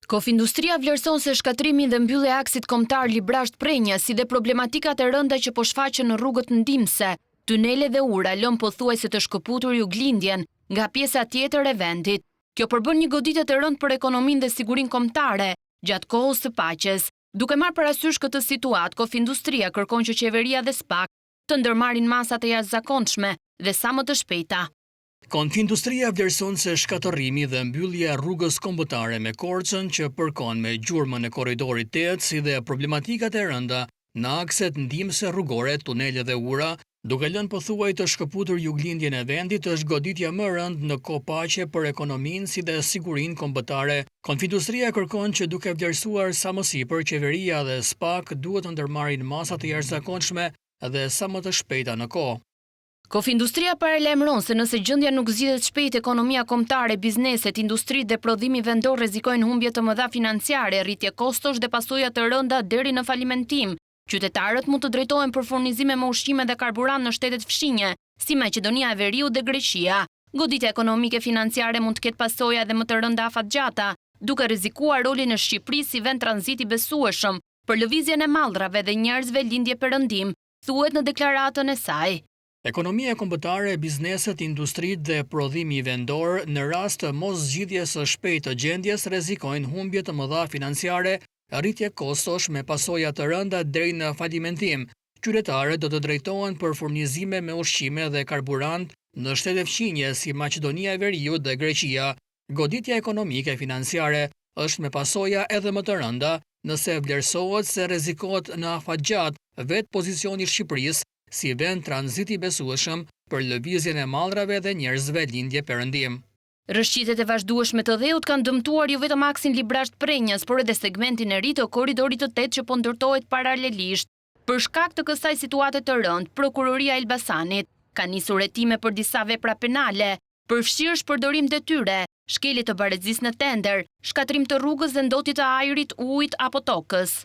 Kofindustria vlerëson se shkatrimi dhe mbyllja e aksit kombëtar Librasht-Prenja, si dhe problematikat e rënda që po shfaqen në rrugët ndimse, tunele dhe ura lën pothuajse të shkëputur juglindjen nga pjesa tjetër e vendit. Kjo përbën një goditje të rëndë për ekonominë dhe sigurinë kombëtare gjatë kohës së paqes. Duke marrë parasysh këtë situatë, Kofindustria kërkon që qeveria dhe SPAK të ndërmarrin masat e jashtëzakonshme dhe sa më të shpejta. Kofindustria vlerëson se shkatërrimi dhe mbyllja e rrugës kombëtare me Korçën që përkon me gjurmën e korridorit 8, si dhe problematikat e rënda në akset ndimse rrugore, tunele dhe ura, duke lënë pothuaj të shkëputur juglindjen e vendit, është goditja më rënd në kohë paqe për ekonominë si dhe sigurinë kombëtare. Kofindustria kërkon që duke vlerësuar sa më sipër, qeveria dhe SPAK duhet të ndërmarrin masat e jashtëzakonshme dhe sa më të shpejta në kohë. Kofindustria paralajmëron se nëse gjendja nuk zgjidhet shpejt, ekonomia kombëtare, bizneset, industritë dhe prodhimi vendor rrezikojnë humbje të mëdha financiare, rritje kostosh dhe pasoja të rënda deri në falimentim. Qytetarët mund të drejtohen për furnizime me ushqime dhe karburant në shtetet fshinje, si Maqedonia e Veriut dhe Greqia. Goditja ekonomike financiare mund të ketë pasoja edhe më të rënda afatgjata, duke rrezikuar rolin e Shqipërisë si vend tranziti besueshëm për lëvizjen e mallrave dhe njerëzve lindje perëndim, thuhet në deklaratën e saj. Ekonomia kombëtare, bizneset, industritë dhe prodhimi vendor në rast të mos zgjidhjes së shpejtë të gjendjes rrezikojnë humbje të mëdha financiare, rritje kostosh me pasoja të rënda deri në falimentim. Qytetarët do të drejtohen për furnizime me ushqime dhe karburant në shtete fqinje si Maqedonia e Veriut dhe Greqia. Goditja ekonomike financiare është me pasoja edhe më të rënda nëse vlerësohet se rrezikohet në afatgjat vetë pozicioni Shqipërisë si vend tranziti besueshëm për lëvizjen e mallrave dhe njerëzve lindje perëndim. Rrëshqitet e vazhdueshme të dheut kanë dëmtuar jo vetëm aksin Librasht-Prenjas, por edhe segmentin e ri të korridorit të 8 që po ndërtohet paralelisht. Për shkak të kësaj situate të rëndë, Prokuroria e Elbasanit ka nisur hetime për disa vepra penale, përfshirë shpërdorim detyre, shkelje të barexisë në tender, shkatrim të rrugës dhe ndotje të ajrit, ujit apo tokës.